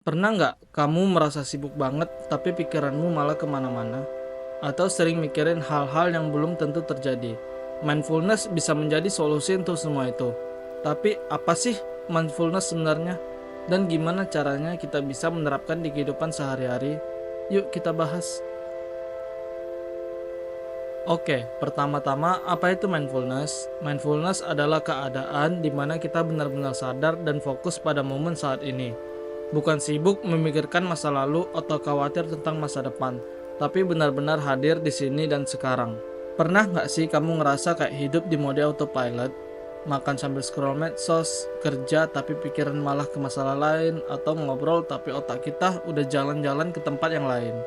Pernah nggak kamu merasa sibuk banget tapi pikiranmu malah kemana-mana? Atau sering mikirin hal-hal yang belum tentu terjadi? Mindfulness bisa menjadi solusi untuk semua itu. Tapi apa sih mindfulness sebenarnya? Dan gimana caranya kita bisa menerapkan di kehidupan sehari-hari? Yuk kita bahas. Oke, pertama-tama apa itu mindfulness? Mindfulness adalah keadaan di mana kita benar-benar sadar dan fokus pada momen saat ini. Bukan sibuk memikirkan masa lalu atau khawatir tentang masa depan, tapi benar-benar hadir di sini dan sekarang. Pernah nggak sih kamu ngerasa kayak hidup di mode autopilot? Makan sambil scroll medsos, kerja tapi pikiran malah ke masalah lain, atau ngobrol tapi otak kita udah jalan-jalan ke tempat yang lain.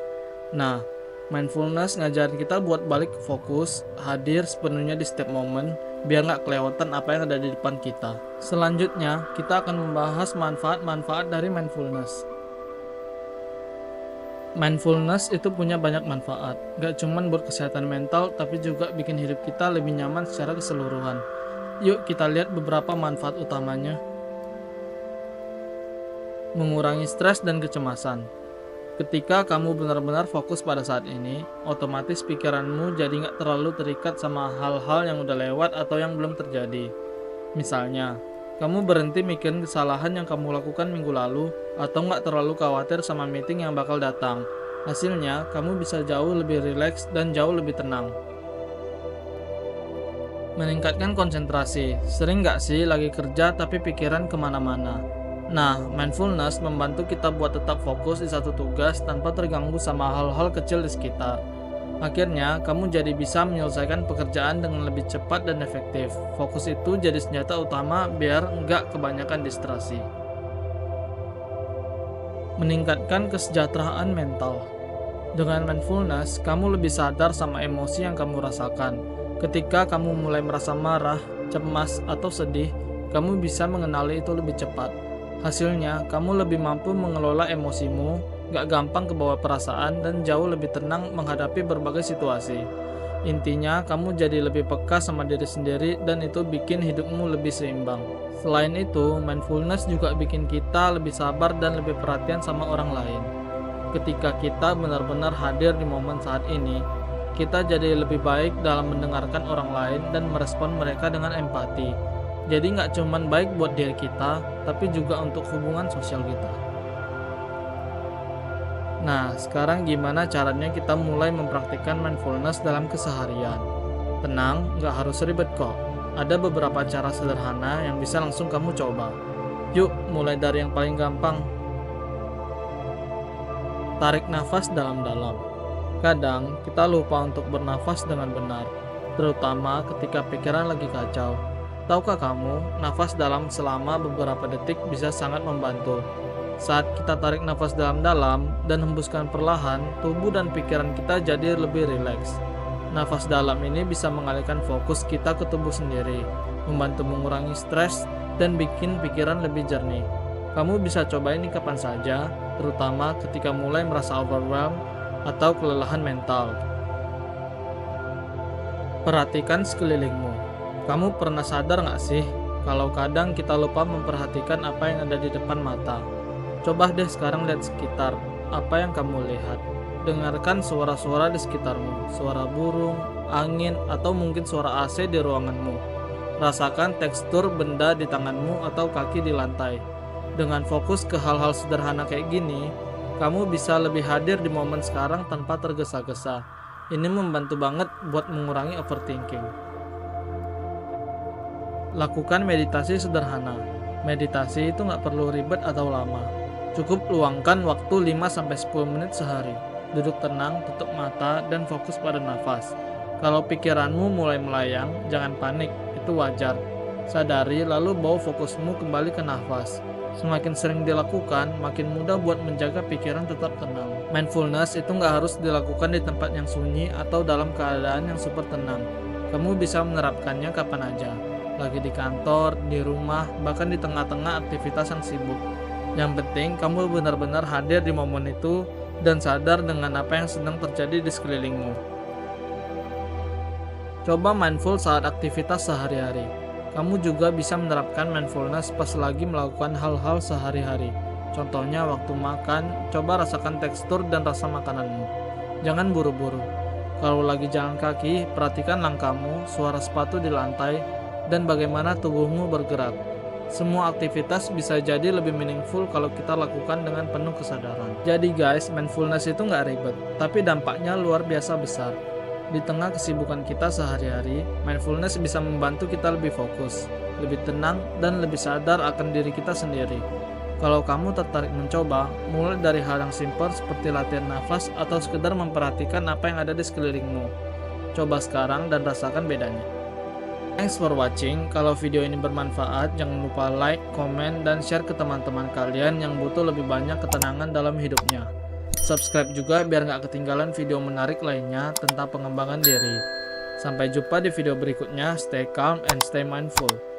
Nah, mindfulness ngajarin kita buat balik ke fokus, hadir sepenuhnya di setiap momen, biar nggak kelewatan apa yang ada di depan kita. Selanjutnya, kita akan membahas manfaat-manfaat dari mindfulness. Mindfulness itu punya banyak manfaat, gak cuman buat kesehatan mental, tapi juga bikin hidup kita lebih nyaman secara keseluruhan. Yuk kita lihat beberapa manfaat utamanya. Mengurangi stres dan kecemasan. Ketika kamu benar-benar fokus pada saat ini, otomatis pikiranmu jadi nggak terlalu terikat sama hal-hal yang udah lewat atau yang belum terjadi. Misalnya, kamu berhenti mikirin kesalahan yang kamu lakukan minggu lalu atau nggak terlalu khawatir sama meeting yang bakal datang. Hasilnya, kamu bisa jauh lebih rileks dan jauh lebih tenang. Meningkatkan konsentrasi. Sering nggak sih lagi kerja tapi pikiran kemana-mana? Nah, mindfulness membantu kita buat tetap fokus di satu tugas tanpa terganggu sama hal-hal kecil di sekitar. Akhirnya, kamu jadi bisa menyelesaikan pekerjaan dengan lebih cepat dan efektif. Fokus itu jadi senjata utama biar nggak kebanyakan distraksi. Meningkatkan kesejahteraan mental. Dengan mindfulness, kamu lebih sadar sama emosi yang kamu rasakan. Ketika kamu mulai merasa marah, cemas, atau sedih, kamu bisa mengenali itu lebih cepat. Hasilnya, kamu lebih mampu mengelola emosimu, gak gampang kebawa perasaan, dan jauh lebih tenang menghadapi berbagai situasi. Intinya, kamu jadi lebih peka sama diri sendiri dan itu bikin hidupmu lebih seimbang. Selain itu, mindfulness juga bikin kita lebih sabar dan lebih perhatian sama orang lain. Ketika kita benar-benar hadir di momen saat ini, kita jadi lebih baik dalam mendengarkan orang lain dan merespon mereka dengan empati. Jadi nggak cuman baik buat diri kita, tapi juga untuk hubungan sosial kita. Nah, sekarang gimana caranya kita mulai mempraktikkan mindfulness dalam keseharian? Tenang, nggak harus ribet kok. Ada beberapa cara sederhana yang bisa langsung kamu coba. Yuk, mulai dari yang paling gampang. Tarik nafas dalam-dalam. Kadang, kita lupa untuk bernafas dengan benar, terutama ketika pikiran lagi kacau. Tahukah kamu, nafas dalam selama beberapa detik bisa sangat membantu. Saat kita tarik nafas dalam-dalam dan hembuskan perlahan, tubuh dan pikiran kita jadi lebih rileks. Nafas dalam ini bisa mengalihkan fokus kita ke tubuh sendiri, membantu mengurangi stres, dan bikin pikiran lebih jernih. Kamu bisa coba ini kapan saja, terutama ketika mulai merasa overwhelmed atau kelelahan mental. Perhatikan sekelilingmu. Kamu pernah sadar nggak sih, kalau kadang kita lupa memperhatikan apa yang ada di depan mata? Coba deh sekarang lihat sekitar, apa yang kamu lihat. Dengarkan suara-suara di sekitarmu, suara burung, angin, atau mungkin suara AC di ruanganmu. Rasakan tekstur benda di tanganmu atau kaki di lantai. Dengan fokus ke hal-hal sederhana kayak gini, kamu bisa lebih hadir di momen sekarang tanpa tergesa-gesa. Ini membantu banget buat mengurangi overthinking. Lakukan meditasi sederhana. Meditasi itu nggak perlu ribet atau lama. Cukup luangkan waktu 5-10 menit sehari. Duduk tenang, tutup mata, dan fokus pada nafas. Kalau pikiranmu mulai melayang, jangan panik, itu wajar. Sadari lalu bawa fokusmu kembali ke nafas. Semakin sering dilakukan, makin mudah buat menjaga pikiran tetap tenang. Mindfulness itu nggak harus dilakukan di tempat yang sunyi atau dalam keadaan yang super tenang. Kamu bisa menerapkannya kapan aja. Lagi di kantor, di rumah, bahkan di tengah-tengah aktivitas yang sibuk. Yang penting kamu benar-benar hadir di momen itu dan sadar dengan apa yang sedang terjadi di sekelilingmu. Coba mindful saat aktivitas sehari-hari. Kamu juga bisa menerapkan mindfulness pas lagi melakukan hal-hal sehari-hari. Contohnya waktu makan, coba rasakan tekstur dan rasa makananmu. Jangan buru-buru. Kalau lagi jalan kaki, perhatikan langkahmu, suara sepatu di lantai, dan bagaimana tubuhmu bergerak. Semua aktivitas bisa jadi lebih meaningful kalau kita lakukan dengan penuh kesadaran. Jadi guys, mindfulness itu nggak ribet, tapi dampaknya luar biasa besar. Di tengah kesibukan kita sehari-hari, mindfulness bisa membantu kita lebih fokus, lebih tenang, dan lebih sadar akan diri kita sendiri. Kalau kamu tertarik mencoba, mulai dari hal yang simpel seperti latihan nafas atau sekedar memperhatikan apa yang ada di sekelilingmu. Coba sekarang dan rasakan bedanya. Thanks for watching. Kalau video ini bermanfaat, jangan lupa like, komen, dan share ke teman-teman kalian yang butuh lebih banyak ketenangan dalam hidupnya. Subscribe juga biar nggak ketinggalan video menarik lainnya tentang pengembangan diri. Sampai jumpa di video berikutnya. Stay calm and stay mindful.